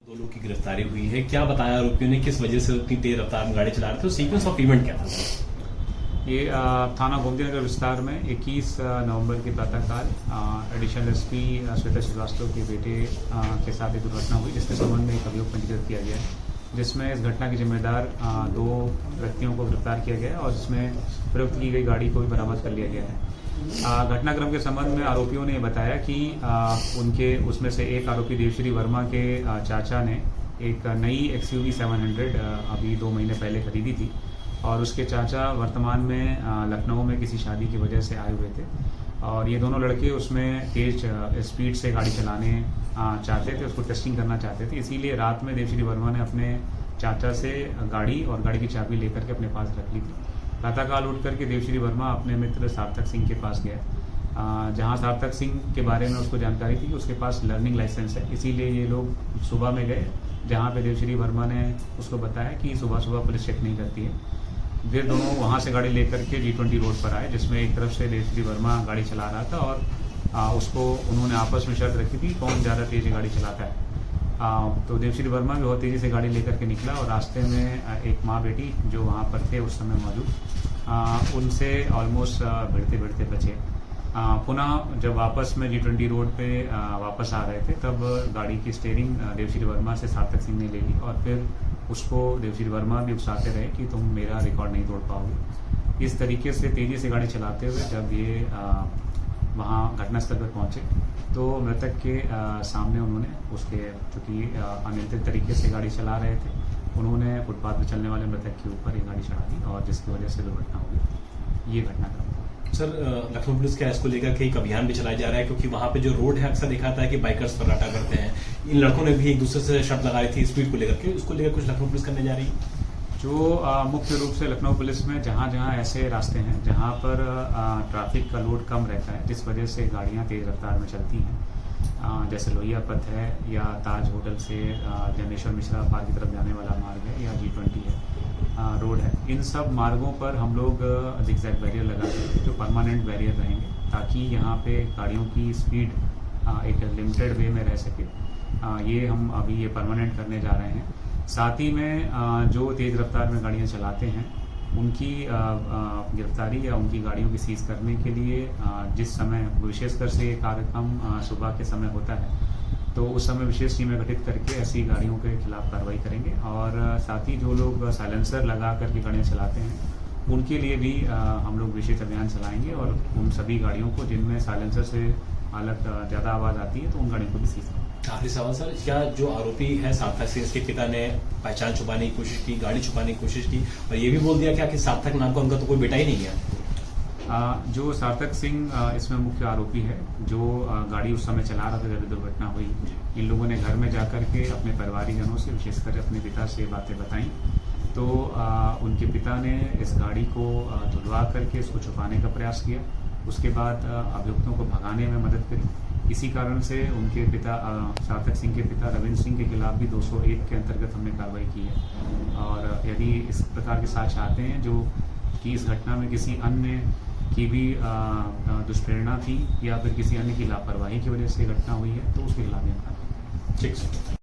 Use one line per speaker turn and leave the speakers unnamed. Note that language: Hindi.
दो लोगों की गिरफ्तारी हुई है। क्या बताया आरोपियों ने, किस वजह से उतनी तेज रफ्तार में गाड़ी चला रहे थे और सीक्वेंस ऑफ इवेंट क्या था?
ये थाना गोमती नगर विस्तार में 21 नवंबर के प्रातःकाल एडिशनल एसपी श्वेता श्रीवास्तव के बेटे के साथ एक दुर्घटना हुई, जिसके संबंध में एक अभियोग पंजीकृत किया गया है, जिसमें इस घटना के जिम्मेदार दो व्यक्तियों को गिरफ्तार किया गया है और जिसमें प्रयुक्त की गई गाड़ी को भी बरामद कर लिया गया है। घटनाक्रम के संबंध में आरोपियों ने बताया कि उनके उसमें से एक आरोपी देवश्री वर्मा के चाचा ने एक नई XUV 700 अभी 2 महीने पहले खरीदी थी और उसके चाचा वर्तमान में लखनऊ में किसी शादी की वजह से आए हुए थे और ये दोनों लड़के उसमें तेज स्पीड से गाड़ी चलाने चाहते थे, उसको टेस्टिंग करना चाहते थे। इसीलिए रात में देवश्री वर्मा ने अपने चाचा से गाड़ी और गाड़ी की चाबी लेकर के अपने पास रख ली थी। प्रातःकाल उठ करके देवश्री वर्मा अपने मित्र सार्थक सिंह के पास गया, जहां सार्थक सिंह के बारे में उसको जानकारी थी कि उसके पास लर्निंग लाइसेंस है, इसीलिए ये लोग सुबह में गए, जहां पे देवश्री वर्मा ने उसको बताया कि सुबह सुबह पुलिस चेक नहीं करती है। फिर दोनों वहां से गाड़ी लेकर के G20 रोड पर आए, जिसमें एक तरफ से देवश्री वर्मा गाड़ी चला रहा था और उसको उन्होंने आपस में शर्त रखी थी कौन ज़्यादा तेज गाड़ी चलाता है। तो देवश्री वर्मा भी बहुत तेज़ी से गाड़ी लेकर के निकला और रास्ते में एक माँ बेटी जो वहाँ पर थे उस समय मौजूद, उनसे ऑलमोस्ट भिड़ते भिड़ते बचे। पुनः जब वापस में G20 रोड पे वापस आ रहे थे तब गाड़ी की स्टीयरिंग देवश्री वर्मा से सार्थक सिंह ने ले ली और फिर उसको देवश्री वर्मा भी उकसाते रहे कि तुम मेरा रिकॉर्ड नहीं तोड़ पाओगे। इस तरीके से तेज़ी से गाड़ी चलाते हुए जब ये वहाँ घटनास्थल पर पहुँचे तो मृतक के सामने उन्होंने उसके चूँकि अनियंत्रित तरीके से गाड़ी चला रहे थे, उन्होंने फुटपाथ पर चलने वाले मृतक के ऊपर ये गाड़ी चढ़ा दी और जिसकी वजह से दुर्घटना हुई। ये घटनाक्रम था।
सर, लखनऊ पुलिस का इसको लेकर के एक अभियान भी चलाया जा रहा है, क्योंकि वहाँ पे जो रोड है अक्सर देखा जाता है कि बाइकर्स फर्राटा करते हैं। इन लड़कों ने भी एक दूसरे से शर्त लगाई थी स्पीड को लेकर के, उसको लेकर कुछ लखनऊ पुलिस करने जा रही है?
जो मुख्य रूप से लखनऊ पुलिस में जहाँ जहाँ ऐसे रास्ते हैं जहाँ पर ट्रैफिक का लोड कम रहता है, जिस वजह से गाड़ियाँ तेज़ रफ्तार में चलती हैं, जैसे लोहिया पथ है या ताज होटल से जनेश्वर मिश्रा पार्क की तरफ जाने वाला मार्ग है या G20 है रोड है, इन सब मार्गों पर हम लोग जिगजैग बैरियर लगाते हैं जो परमानेंट बैरियर रहेंगे, ताकि यहाँ पे गाड़ियों की स्पीड एक लिमिटेड वे में रह सके। ये हम अभी ये परमानेंट करने जा रहे हैं। साथ ही में जो तेज़ रफ्तार में गाड़ियाँ चलाते हैं उनकी गिरफ्तारी या उनकी गाड़ियों की सीज करने के लिए जिस समय विशेषकर से ये कार्यक्रम सुबह के समय होता है तो उस समय विशेष टीमें गठित करके ऐसी गाड़ियों के खिलाफ कार्रवाई करेंगे और साथ ही जो लोग साइलेंसर लगा करके गाड़ियाँ चलाते हैं उनके लिए भी हम लोग विशेष अभियान चलाएंगे और उन सभी गाड़ियों को जिनमें साइलेंसर से हालत ज़्यादा आवाज़ आती है तो उन गाड़ियों को भी सीज करेंगे।
आखिरी सवाल सर, क्या जो आरोपी है सार्थक सिंह, इसके पिता ने पहचान छुपाने की कोशिश की, गाड़ी छुपाने की कोशिश की और ये भी बोल दिया क्या कि सार्थक नाम का उनका तो कोई बेटा ही नहीं है?
जो सार्थक सिंह इसमें मुख्य आरोपी है, जो गाड़ी उस समय चला रहा था जब दुर्घटना हुई, इन लोगों ने घर में जाकर के अपने परिवारीजनों से विशेषकर अपने पिता से बातें बताई तो उनके पिता ने इस गाड़ी को धुलवा करके इसको छुपाने का प्रयास किया। उसके बाद अभियुक्तों को भगाने में मदद करी। इसी कारण से उनके पिता सार्थक सिंह के पिता रविंद्र सिंह के खिलाफ भी 201 के अंतर्गत हमने कार्रवाई की है और यदि इस प्रकार के साक्ष्य चाहते हैं जो कि इस घटना में किसी अन्य की भी दुष्प्रेरणा थी या फिर किसी अन्य की लापरवाही की वजह से घटना हुई है तो उसके खिलाफ भी हम कार्रवाई।
ठीक है।